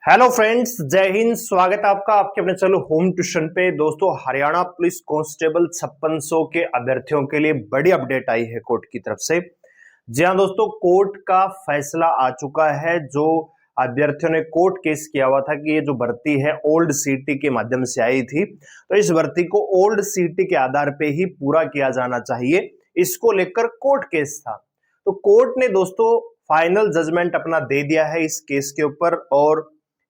Hello friends, जय हिंद। स्वागत है आपका आपके अपने चलो होम ट्यूशन पे। दोस्तों, हरियाणा पुलिस कांस्टेबल 5600 के अभ्यर्थियों के लिए बड़ी अपडेट आई है कोर्ट की तरफ से। जी हाँ दोस्तों, कोर्ट का फैसला आ चुका है। जो अभ्यर्थियों ने कोर्ट केस किया हुआ था कि ये जो भर्ती है ओल्ड सीटी के माध्यम से आई थी, तो इस भर्ती को ओल्ड सीटी के आधार पे ही पूरा किया जाना चाहिए, इसको लेकर कोर्ट केस था। तो कोर्ट ने दोस्तों फाइनल जजमेंट अपना दे दिया है इस केस के ऊपर। और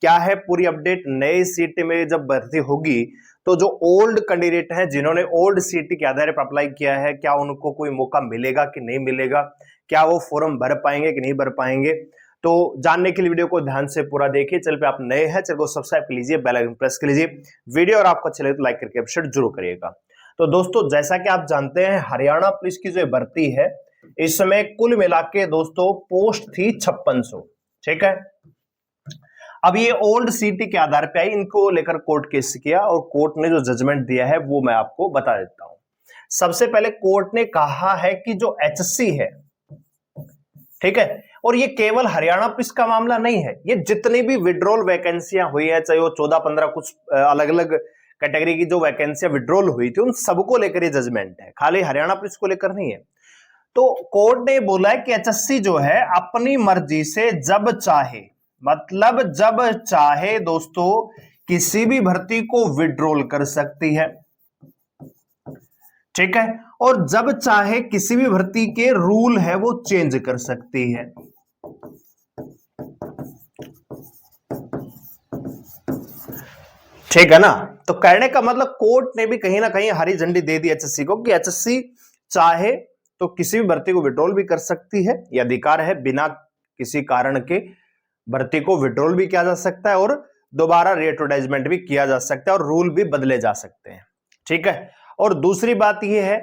क्या है पूरी अपडेट, नए सीट में जब भर्ती होगी तो जो ओल्ड कैंडिडेट हैं जिन्होंने ओल्ड सीट के आधार पर अप्लाई किया है, क्या उनको कोई मौका मिलेगा कि नहीं मिलेगा, क्या वो फॉर्म भर पाएंगे कि नहीं भर पाएंगे, तो जानने के लिए वीडियो को ध्यान से पूरा देखिए। चैनल पे आप नए हैं, चैनल को सब्सक्राइब कर लीजिए, बेल आइकन प्रेस कर लीजिए। वीडियो और आपको अच्छा लगे तो लाइक करके अपडेट जरूर करिएगा। तो दोस्तों, जैसा कि आप जानते हैं, हरियाणा पुलिस की जो भर्ती है इस समय कुल मिला के दोस्तों पोस्ट थी 5600। ठीक है, अब ये ओल्ड सीटी के आधार पे आई, इनको लेकर कोर्ट केस किया और कोर्ट ने जो जजमेंट दिया है वो मैं आपको बता देता हूं। सबसे पहले कोर्ट ने कहा है कि जो एचएससी है, ठीक है, और ये केवल हरियाणा पुलिस का मामला नहीं है, ये जितनी भी विड्रॉल वैकेंसियां हुई है, चाहे वो 14-15 कुछ अलग अलग कैटेगरी की जो वैकेंसियां विड्रॉल हुई थी, उन सबको लेकर ये जजमेंट है, खाली हरियाणा पुलिस को लेकर नहीं है। तो कोर्ट ने बोला है कि एचएससी जो है अपनी मर्जी से जब चाहे, मतलब जब चाहे दोस्तों किसी भी भर्ती को विड्रॉल कर सकती है। ठीक है, और जब चाहे किसी भी भर्ती के रूल है वो चेंज कर सकती है। ठीक है ना, तो कहने का मतलब कोर्ट ने भी कहीं ना कहीं हरी झंडी दे दी एचएससी को कि एचएससी चाहे तो किसी भी भर्ती को विड्रॉल भी कर सकती है, यह अधिकार है, बिना किसी कारण के भर्ती को विड्रॉल भी किया जा सकता है और दोबारा रीएडवर्टाइजमेंट भी किया जा सकता है और रूल भी बदले जा सकते हैं। ठीक है, और दूसरी बात यह है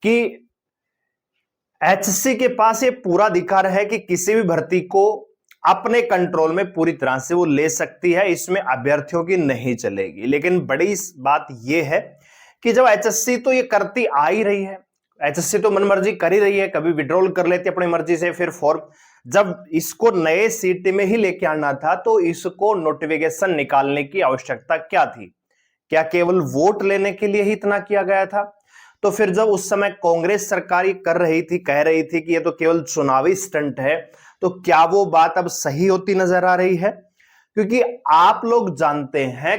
कि एचएससी के पास ये पूरा अधिकार है कि किसी भी भर्ती को अपने कंट्रोल में पूरी तरह से वो ले सकती है, इसमें अभ्यर्थियों की नहीं चलेगी। लेकिन बड़ी बात यह है कि जब एचएससी तो ये करती आ ही रही है, एचएससी तो मनमर्जी कर ही रही है, कभी विड्रॉल कर लेती अपनी मर्जी से, फिर फॉर्म जब इसको नए सीट में ही लेके आना था तो इसको नोटिफिकेशन निकालने की आवश्यकता क्या थी? क्या केवल वोट लेने के लिए ही इतना किया गया था? तो फिर जब उस समय कांग्रेस सरकार ये कर रही थी, कह रही थी कि ये तो केवल चुनावी स्टंट है, तो क्या वो बात अब सही होती नजर आ रही है? क्योंकि आप लोग जानते हैं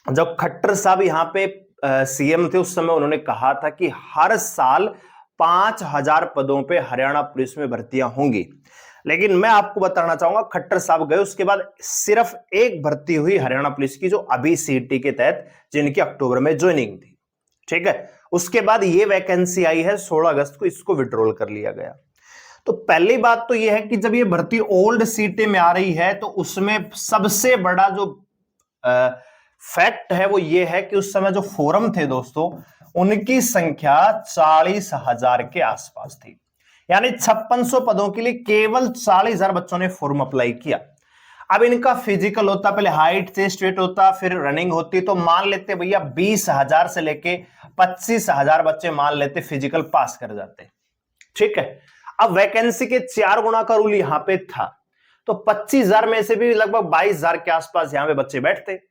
जब खट्टर साहब यहां पे सीएम थे उस समय उन्होंने कहा था कि हर साल 5000 पदों पे हरियाणा पुलिस में भर्तियां होंगी। लेकिन मैं आपको बताना चाहूंगा, खट्टर साहब गए, उसके बाद सिर्फ एक भर्ती हुई हरियाणा पुलिस की, जो अभी सीटी के तहत जिनकी अक्टूबर में ज्वाइनिंग थी। ठीक है, उसके बाद ये वैकेंसी आई है 16 अगस्त को, इसको विड्रॉल कर लिया गया। तो पहली बात तो यह है कि जब ये भर्ती ओल्ड सीटें में आ रही है तो उसमें सबसे बड़ा जो फैक्ट है वो ये है कि उस समय जो फोरम थे दोस्तों, उनकी संख्या 40,000 के आसपास थी। यानी 5600 पदों के लिए केवल 40,000 बच्चों ने फॉर्म अप्लाई किया। अब इनका फिजिकल होता, पहले हाइट चेस्ट वेट होता, फिर रनिंग होती, तो मान लेते भैया 20,000 से लेके 25,000 बच्चे मान लेते फिजिकल पास कर जाते। ठीक है, अब वैकेंसी के 4 गुना का रूल यहां पे था, तो 25,000 में से भी लगभग 22,000 के आसपास यहां पे बच्चे बैठते।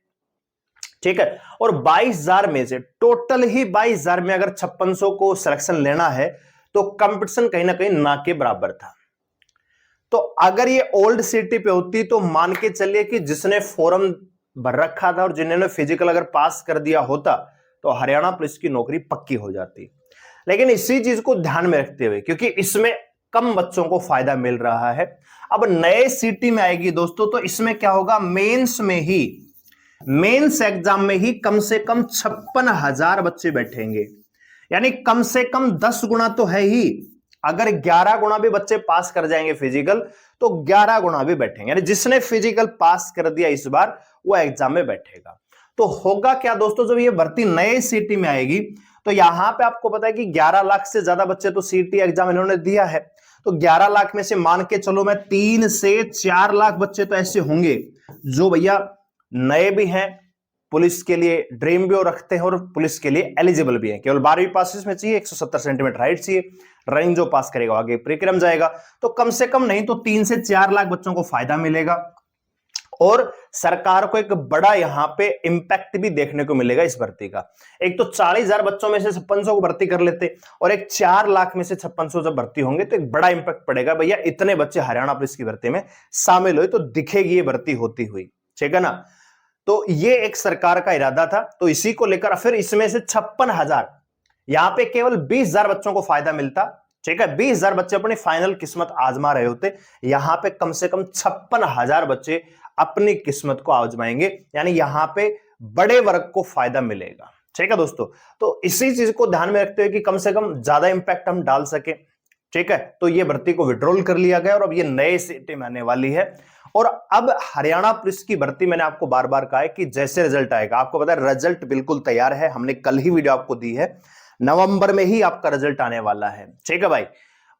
ठीक है, और 22,000 में से टोटल ही 22,000 में अगर 5600 को सिलेक्शन लेना है तो कंपटीशन कहीं ना कहीं ना के बराबर था। तो अगर ये ओल्ड सिटी पे होती तो मान के चलिए कि जिसने फॉर्म भर रखा था और जिन्होंने फिजिकल अगर पास कर दिया होता तो हरियाणा पुलिस की नौकरी पक्की हो जाती। लेकिन इसी चीज को ध्यान में रखते हुए, क्योंकि इसमें कम बच्चों को फायदा मिल रहा है, अब नए सिटी में आएगी दोस्तों, तो इसमें क्या होगा, मेंस में ही, मेंस एग्जाम में ही कम से कम 56,000 बच्चे बैठेंगे। यानी कम से कम 10 गुना तो है ही। अगर 11 गुना भी बच्चे पास कर जाएंगे फिजिकल तो 11 गुना भी बैठेंगे। यानी जिसने फिजिकल पास कर दिया इस बार वो एग्जाम में बैठेगा। तो होगा क्या दोस्तों, जब ये भर्ती नए सिटी में आएगी तो यहां पे आपको पता है कि 11 लाख से ज्यादा बच्चे तो सीटी एग्जाम इन्होंने दिया है, तो 11 लाख में से मान के चलो मैं 3 से 4 लाख बच्चे तो ऐसे होंगे जो भैया नए भी हैं, पुलिस के लिए ड्रीम भी रखते हैं और पुलिस के लिए एलिजिबल भी हैं। केवल 12वीं पास इसमें चाहिए, 170 सेंटीमीटर हाइट चाहिए, रनिंग जो पास करेगा आगे परिक्रम जाएगा। तो कम से कम नहीं तो 3 से 4 लाख बच्चों को फायदा मिलेगा। और सरकार को एक बड़ा यहां पे इंपैक्ट भी देखने को मिलेगा इस भर्ती का। एक तो 40,000 बच्चों में से 5600 को भर्ती कर लेते और एक 4 लाख में से 5600 जब भर्ती होंगे तो एक बड़ा इंपैक्ट पड़ेगा, भैया इतने बच्चे हरियाणा पुलिस की भर्ती में शामिल हुए तो दिखेगी ये भर्ती होती हुई, ठीक है ना। तो ये एक सरकार का इरादा था, तो इसी को लेकर फिर इसमें से 56,000, यहां पे केवल 20,000 बच्चों को फायदा मिलता, ठीक है। 20,000 बच्चे अपनी फाइनल किस्मत आजमा रहे होते, यहां पे कम से कम 56,000 बच्चे अपनी किस्मत को आजमाएंगे, यानी यहां पे बड़े वर्ग को फायदा मिलेगा, ठीक है दोस्तों। तो इसी चीज को ध्यान में रखते हुए कि कम से कम ज्यादा इंपैक्ट हम डाल सके, ठीक है, तो ये भर्ती को विड्रॉल कर लिया गया और अब ये नए सीटें आने वाली है। और अब हरियाणा पुलिस की भर्ती, मैंने आपको बार बार कहा है कि जैसे रिजल्ट आएगा, आपको पता है रिजल्ट बिल्कुल तैयार है, हमने कल ही वीडियो आपको दी है, नवंबर में ही आपका रिजल्ट आने वाला है, ठीक है भाई।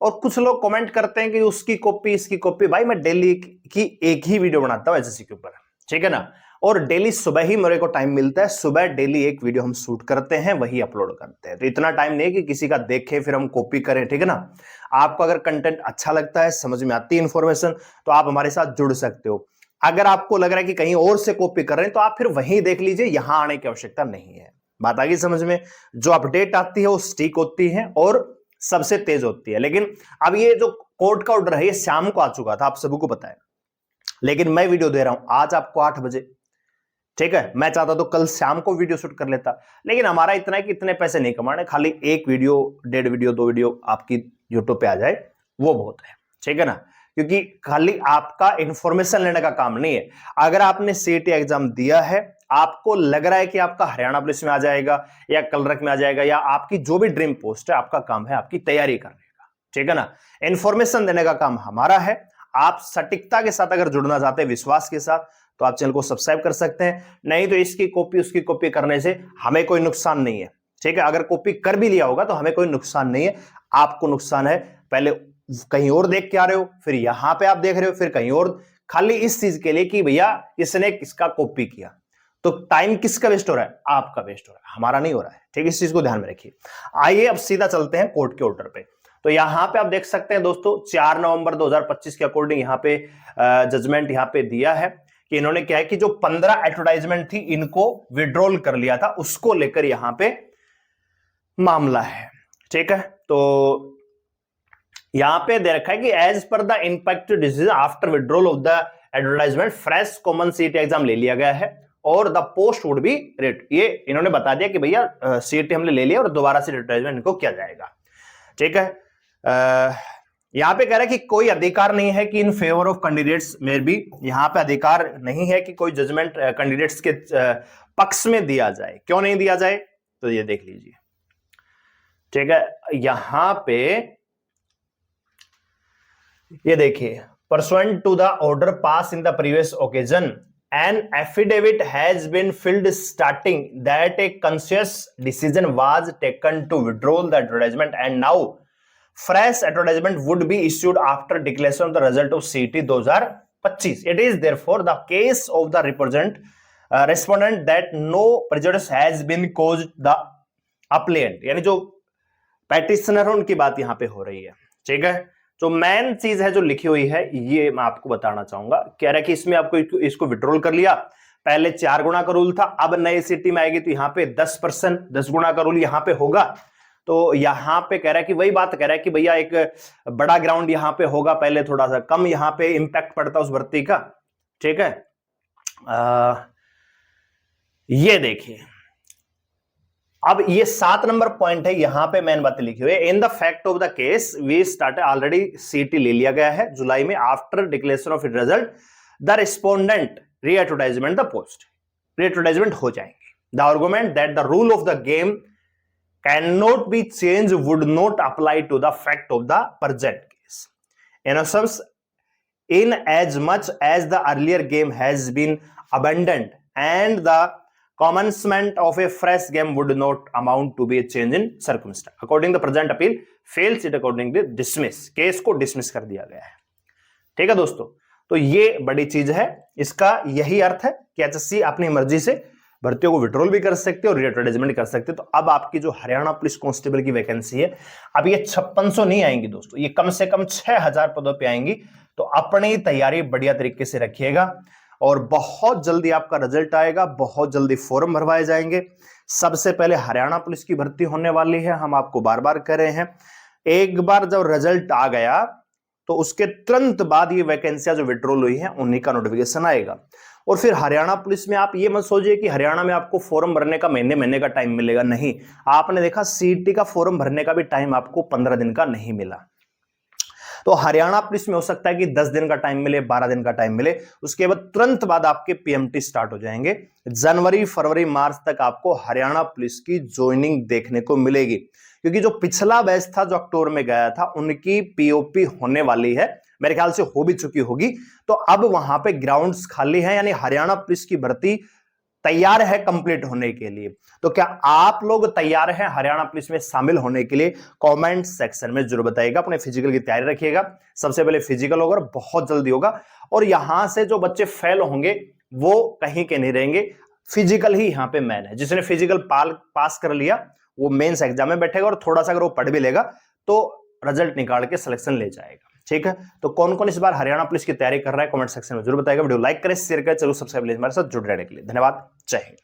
और कुछ लोग कमेंट करते हैं कि उसकी कॉपी इसकी कॉपी, भाई मैं डेली की एक ही वीडियो बनाता हूं एसएससी के ऊपर, ठीक है ना, और डेली सुबह ही मेरे को टाइम मिलता है, सुबह डेली एक वीडियो हम शूट करते हैं, वही अपलोड करते हैं। तो इतना टाइम नहीं है कि किसी का देखें फिर हम कॉपी करें, ठीक है ना। आपको अगर कंटेंट अच्छा लगता है, समझ में आती है इंफॉर्मेशन, तो आप हमारे साथ जुड़ सकते हो। अगर आपको लग रहा है कि कहीं और से कॉपी कर रहे हैं तो आप फिर वहीं देख लीजिए, यहां आने की आवश्यकता नहीं है। बात आ गई समझ में। जो अपडेट आती है वो स्टिक होती है और सबसे तेज होती है। लेकिन अब ये जो कोर्ट का ऑर्डर है ये शाम को आ चुका था, आप सबको पता है, लेकिन मैं वीडियो दे रहा हूं आज आपको 8 बजे, ठीक है। मैं चाहता तो कल शाम को वीडियो शूट कर लेता, लेकिन हमारा इतना है कि इतने पैसे नहीं कमाने, खाली एक वीडियो, 1.5 वीडियो, 2 वीडियो आपकी यूट्यूब पे आ जाए वो बहुत है, ठीक है ना। क्योंकि खाली आपका इंफॉर्मेशन लेने का काम नहीं है। अगर आपने सीईटी एग्जाम दिया है, आपको लग रहा है कि आपका हरियाणा पुलिस में आ जाएगा या कलरक में आ जाएगा या आपकी जो भी ड्रीम पोस्ट है, आपका काम है आपकी तैयारी करने का, ठीक है ना। इंफॉर्मेशन देने का काम हमारा है। आप सटीकता के साथ अगर जुड़ना चाहते हैं, विश्वास के साथ, तो आप चैनल को सब्सक्राइब कर सकते हैं। नहीं तो इसकी कॉपी उसकी कॉपी करने से हमें कोई नुकसान नहीं है, ठीक है। अगर कॉपी कर भी लिया होगा तो हमें कोई नुकसान नहीं है, आपको नुकसान है। पहले कहीं और देख के आ रहे हो, फिर यहां पे आप देख रहे हो, फिर कहीं और, खाली इस चीज के लिए कि भैया इसने किसका कॉपी किया, तो टाइम किसका वेस्ट हो रहा है, आपका वेस्ट हो रहा है, हमारा नहीं हो रहा है, ठीक है। इस चीज को ध्यान में रखिए। आइए अब सीधा चलते हैं कोर्ट के ऑर्डर पे। तो यहां पे आप देख सकते हैं दोस्तों, 4 नवंबर 2025 के अकॉर्डिंग यहां पे जजमेंट यहां पे दिया है कि इन्होंने क्या है कि जो 15 एडवर्टाइजमेंट थी इनको विड्रॉल कर लिया था, उसको लेकर यहां पे मामला है, ठीक है। तो यहां पे दे रखा है कि as per the impact decision after withdrawal of the advertisement fresh common CET exam ले लिया गया है और the post would be rate. ये इन्होंने बता दिया कि भैया सीईटी हमने ले लिया और दोबारा से एडवर्टाइजमेंट इनको किया जाएगा, ठीक है। यहां पे कह रहा है कि कोई अधिकार नहीं है कि इन फेवर ऑफ कैंडिडेट्स में भी, यहां पे अधिकार नहीं है कि कोई जजमेंट कैंडिडेट्स के पक्ष में दिया जाए। क्यों नहीं दिया जाए, तो ये देख लीजिए, ठीक है। यहां पे ये देखिए, pursuant to the order passed in the previous occasion an affidavit has been filled stating that a conscious decision was taken to withdraw the advertisement and now fresh advertisement would be issued after declaration of the result of CET 2025. It is therefore the case of the respondent that no prejudice has been caused the applicant, यानी जो पैटिशनर है उनकी बात यहां पे हो रही है, ठीक है। जो मेन चीज है जो लिखी हुई है ये मैं आपको बताना चाहूंगा। कह रहा है कि इसमें आपको इसको विड्रॉल कर लिया, पहले 4 गुना का रूल था, अब नई सिटी में आएगी तो यहाँ पे 10%, 10 गुना का रूल यहाँ पे होगा। तो यहाँ पे कह रहा है कि वही बात कह रहा है कि भैया एक बड़ा ग्राउंड यहाँ पे होगा, पहले थोड़ा सा कम यहाँ पे इंपैक्ट पड़ता उस भर्ती का, ठीक है। ये देखिए, अब ये 7 नंबर पॉइंट है, यहां पे मेन बातें लिखी हुई है। In the fact of the case we start, already CT ले लिया गया है जुलाई में, after declaration of result the respondent re advertisement the post, re advertisement हो जाएंगे। The argument that the rule of the game cannot be change would not apply to the fact of the present case in as much as the earlier game has been abandoned and the commencement of a fresh game would not amount to be a change in circumstance. According the present appeal fails it accordingly dismiss, case को dismiss कर दिया गया है, ठीक है दोस्तों। तो ये बड़ी चीज है, इसका यही अर्थ है कि एचएससी अपनी मर्जी से भर्तियों को विड्रॉल भी कर सकते हैं और रीएडवर्टाइजमेंट कर सकते हैं। तो अब आपकी जो हरियाणा पुलिस कांस्टेबल की वैकेंसी है, अब ये 5600 नहीं आएंगी दोस्तों, ये कम से कम 6000 पदों पे आएंगी। तो अपनी तैयारी बढ़िया तरीके से रखिएगा और बहुत जल्दी आपका रिजल्ट आएगा, बहुत जल्दी फॉर्म भरवाए जाएंगे। सबसे पहले हरियाणा पुलिस की भर्ती होने वाली है, हम आपको बार बार कह रहे हैं। एक बार जब रिजल्ट आ गया तो उसके तुरंत बाद ये वैकेंसियां जो विड्रॉल हुई हैं उन्हीं का नोटिफिकेशन आएगा। और फिर हरियाणा पुलिस में आप ये मत सोचिए कि हरियाणा में आपको फॉर्म भरने का महीने महीने का टाइम मिलेगा, नहीं। आपने देखा सीईटी का फॉर्म भरने का भी टाइम आपको 15 दिन का नहीं मिला। तो हरियाणा पुलिस में हो सकता है कि 10 दिन का टाइम मिले, 12 दिन का टाइम मिले, उसके बाद तुरंत बाद आपके पीएमटी स्टार्ट हो जाएंगे। जनवरी फरवरी मार्च तक आपको हरियाणा पुलिस की ज्वाइनिंग देखने को मिलेगी, क्योंकि जो पिछला बैच था जो अक्टूबर में गया था उनकी पीओपी होने वाली है, मेरे ख्याल से हो भी चुकी होगी। तो अब वहां पे ग्राउंड्स खाली हैं, यानी हरियाणा पुलिस की भर्ती तैयार है कंप्लीट होने के लिए। तो क्या आप लोग तैयार हैं हरियाणा पुलिस में शामिल होने के लिए? कमेंट सेक्शन में जरूर बताइएगा। अपने फिजिकल की तैयारी रखिएगा, सबसे पहले फिजिकल होगा, बहुत जल्दी होगा। और यहां से जो बच्चे फेल होंगे वो कहीं के नहीं रहेंगे, फिजिकल ही यहां पे मैन है। जिसने फिजिकल पास कर लिया वो मेंस एग्जाम में बैठेगा, और थोड़ा सा अगर वो पढ़ भी लेगा तो रिजल्ट निकाल के सिलेक्शन ले जाएगा। ठीक है, तो कौन कौन इस बार हरियाणा पुलिस की तैयारी कर रहा है कमेंट सेक्शन में जरूर बताएगा। वीडियो लाइक करें, शेयर करें, चलो सब्सक्राइब हमारे साथ जुड़ रहने के लिए धन्यवाद। जय हिंद।